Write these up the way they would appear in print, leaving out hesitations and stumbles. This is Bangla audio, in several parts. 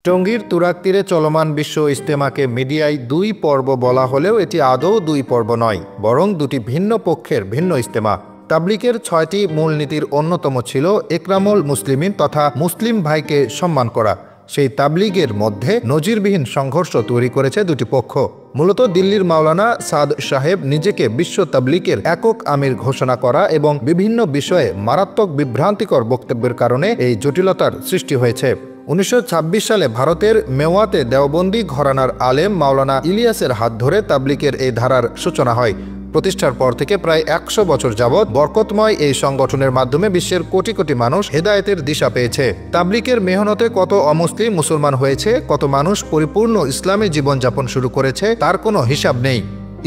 টঙ্গীর তুরাগ তীরে চলমান বিশ্ব ইজতেমাকে মিডিয়ায় দুই পর্ব বলা হলেও এটি আদৌ দুই পর্ব নয়, বরং দুটি ভিন্ন পক্ষের ভিন্ন ইজতেমা। তাবলিগের ৬টি মূলনীতির অন্যতম ছিল একরামুল মুসলিমিন তথা মুসলিম ভাইকে সম্মান করা। সেই তাবলিগের মধ্যে নজিরবিহীন সংঘর্ষ তৈরি করেছে দুটি পক্ষ। মূলত দিল্লির মাওলানা সাদ সাহেব নিজেকে বিশ্ব তাবলিগের একক আমির ঘোষণা করা এবং বিভিন্ন বিষয়ে মারাত্মক বিভ্রান্তিকর বক্তব্যের কারণে এই জটিলতার সৃষ্টি হয়েছে। ১৯২৬ সালে ভারতের মেওয়াতে দেওবন্দি ঘরানার আলেম মাওলানা ইলিয়াসের হাত ধরে তাবলিগের এই ধারার সূচনা হয়। প্রতিষ্ঠার পর থেকে প্রায় ১০০ বছর যাবৎ বরকতময় এই সংগঠনের মাধ্যমে বিশ্বের কোটি কোটি মানুষ হেদায়েতের দিশা পেয়েছে। তাবলিগের মেহনতে কত অমুসলিম মুসলমান হয়েছে, কত মানুষ পরিপূর্ণ ইসলামী জীবনযাপন শুরু করেছে, তার কোনো হিসাব নেই।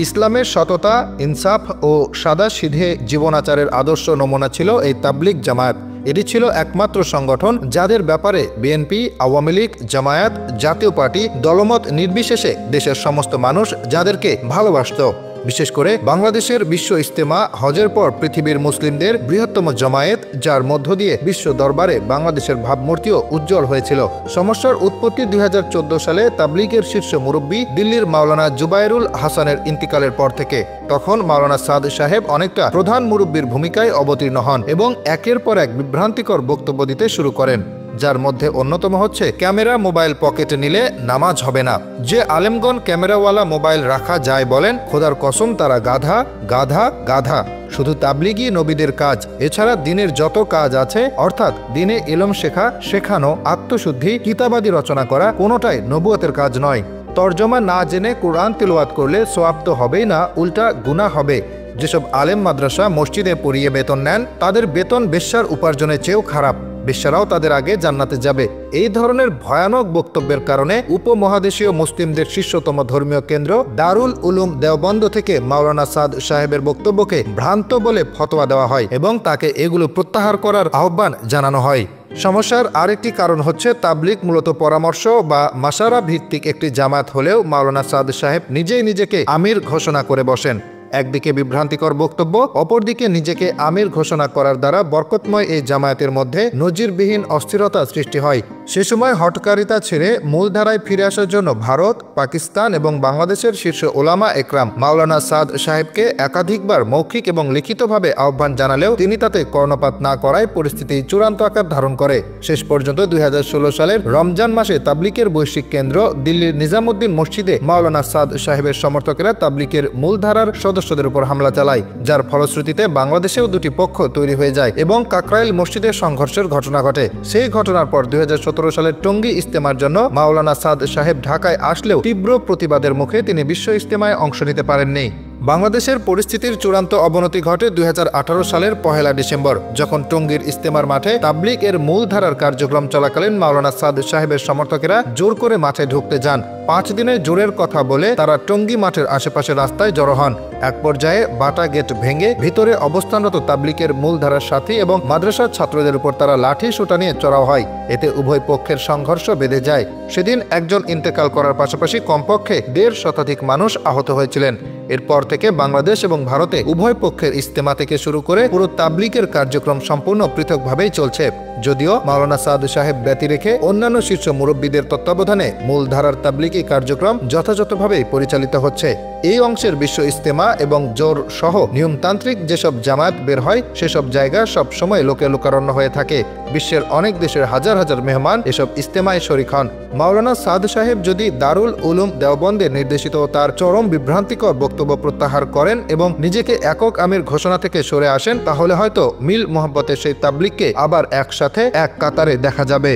ইসলামের সততা, ইনসাফ ও সাদাসিধে জীবনাচারের আদর্শ নমুনা ছিল এই তাবলিগ জামায়াত। এটি ছিল একমাত্র সংগঠন যাদের ব্যাপারে বিএনপি, আওয়ামী লীগ, জামায়াত, জাতীয় পার্টি দলমত নির্বিশেষে দেশের সমস্ত মানুষ যাদেরকে ভালোবাসত। বিশেষ করে বাংলাদেশের বিশ্ব ইজতেমা হজের পর পৃথিবীর মুসলিমদের বৃহত্তম জামায়াত, যার মধ্য দিয়ে বিশ্ব দরবারে বাংলাদেশের ভাবমূর্তিও উজ্জ্বল হয়েছিল। সমস্যার উৎপত্তি ২০১৪ সালে তাবলিগের শীর্ষ মুরব্বী দিল্লির মাওলানা জুবায়েরুল হাসানের ইন্তিকালের পর থেকে। তখন মাওলানা সাদ সাহেব অনেকটা প্রধান মুরব্বীর ভূমিকায় অবতীর্ণ হন এবং একের পর এক বিভ্রান্তিকর বক্তব্য দিতে শুরু করেন, যার মধ্যে অন্যতম হচ্ছে ক্যামেরা মোবাইল পকেটে নিলে নামাজ হবে না। যে আলেমগণ ক্যামেরাওয়ালা মোবাইল রাখা যায় বলেন, খোদার কসম তারা গাধা গাধা গাধা। শুধু তাবলিগই নবীদের কাজ, এছাড়া দিনের যত কাজ আছে, অর্থাৎ দিনে ইলম শেখা, শেখানো, আত্মশুদ্ধি, কিতাবাদি রচনা করা, কোনোটাই নবুয়তের কাজ নয়। তর্জমা না জেনে কোরআন তিলাওয়াত করলে সওয়াব তো হবেই না, উল্টা গুনাহ হবে। যেসব আলেম মাদ্রাসা মসজিদে পড়িয়ে বেতন নেন, তাদের বেতন বেশ্যার উপার্জনের চেয়েও খারাপ। বেশ্যারাও তাদের আগে জান্নাতে যাবে। এই ধরনের ভয়ানক বক্তব্যের কারণে উপমহাদেশীয় মুসলিমদের শীর্ষতম ধর্মীয় কেন্দ্র দারুল উলুম দেওবন্দ থেকে মাওলানা সাদ সাহেবের বক্তব্যকে ভ্রান্ত বলে ফতোয়া দেওয়া হয় এবং তাকে এগুলো প্রত্যাহার করার আহ্বান জানানো হয়। সমস্যার আরেকটি কারণ হচ্ছে তাবলিগ মূলত পরামর্শ বা মাসারা ভিত্তিক একটি জামায়াত হলেও মাওলানা সাদ সাহেব নিজেই নিজেকে আমির ঘোষণা করে বসেন। একদিকে বিভ্রান্তিকর বক্তব্য, অপরদিকে নিজেকে আমির ঘোষণা করার দ্বারা বরকতময় এই জামায়াতের মধ্যে নজিরবিহীন অস্থিরতা সৃষ্টি হয়। সে সময় হটকারিতা ছেড়ে মূলধারায় ফিরে আসার জন্য ভারত, পাকিস্তান এবং বাংলাদেশের শীর্ষ ওলামা একরাম মাওলানা সাদ সাহেবকে একাধিকবার মৌখিক এবং লিখিতভাবে আহ্বান জানালেও তিনি তাতে কর্ণপাত না করায় পরিস্থিতি চূড়ান্ত আকার ধারণ করে। শেষ পর্যন্ত ২০১৬ সালের রমজান মাসে তাবলিগের বৈশ্বিক কেন্দ্র দিল্লির নিজামুদ্দিন মসজিদে মাওলানা সাদ সাহেবের সমর্থকেরা তাবলিগের মূলধারার সদস্যদের উপর হামলা চালায়, যার ফলশ্রুতিতে বাংলাদেশেও দুটি পক্ষ তৈরি হয়ে যায় এবং কাকরাইল মসজিদে সংঘর্ষের ঘটনা ঘটে। সেই ঘটনার পর ২০১৭ সালের টঙ্গী ইজতেমার জন্য মাওলানা সাদ সাহেব ঢাকায় আসলেও তীব্র প্রতিবাদের মুখে তিনি বিশ্ব ইজতেমায় অংশ নিতে পারেননি। বাংলাদেশের পরিস্থিতির চূড়ান্ত অবনতি ঘটে ২০১৮ সালের ১ ডিসেম্বর, যখন টঙ্গীর ইজতেমার মাঠে তাবলিগ এর মূলধারার কার্যক্রম চলাকালীন মাওলানা সাদ সাহেবের সমর্থকেরা জোর করে মাঠে ঢুকতে যান। ৫ দিনের জোরের কথা বলে তারা টঙ্গী মাঠের আশেপাশে রাস্তায় জড়ো হন। এক পর্যায়ে বাটা গেট ভেঙে ভিতরে অবস্থানরত তাবলিগের মূলধারার সাথী এবং মাদ্রাসার ছাত্রদের উপর তারা লাঠি সোঁটা নিয়ে চড়াও হয়। এতে উভয় পক্ষের সংঘর্ষ বেঁধে যায়। সেদিন একজন ইন্তেকাল করার পাশাপাশি কমপক্ষে ১৫০ শতাধিক মানুষ আহত হয়েছিলেন। এরপর থেকে বাংলাদেশ এবং ভারতে উভয় পক্ষের ইজতেমা থেকে শুরু করে পুরো তাবলিগের কার্যক্রম সম্পূর্ণ পৃথকভাবেই চলছে। যদিও মাওলানা সাদ সাহেব ব্যতি রেখে অন্যান্য শীর্ষ মুরব্বীদের তত্ত্বাবধানে মূলধারার তাবলিগি কার্যক্রম যথাযথভাবেই পরিচালিত হচ্ছে। এই অংশের বিশ্ব ইজতেমা এবং জোর সহ নিয়মতান্ত্রিক যেসব জামায়াত বের হয়, সেসব জায়গা সব সময় লোকে লোকারণ্য হয়ে থাকে। বিশ্বের অনেক দেশের হাজার হাজার মেহমান এসব ইজতেমায় শরিক হন। মাওলানা সাদ সাহেব যদি দারুল উলুম দেওবন্দে নির্দেশিত তার চরম বিভ্রান্তিকর বক্তব্য প্রত্যাহার করেন এবং নিজেকে একক আমির ঘোষণা থেকে সরে আসেন, তাহলে হয়তো মিল মোহাব্বতের সেই তাবলিগকে আবার একসাথে এক কাতারে দেখা যাবে।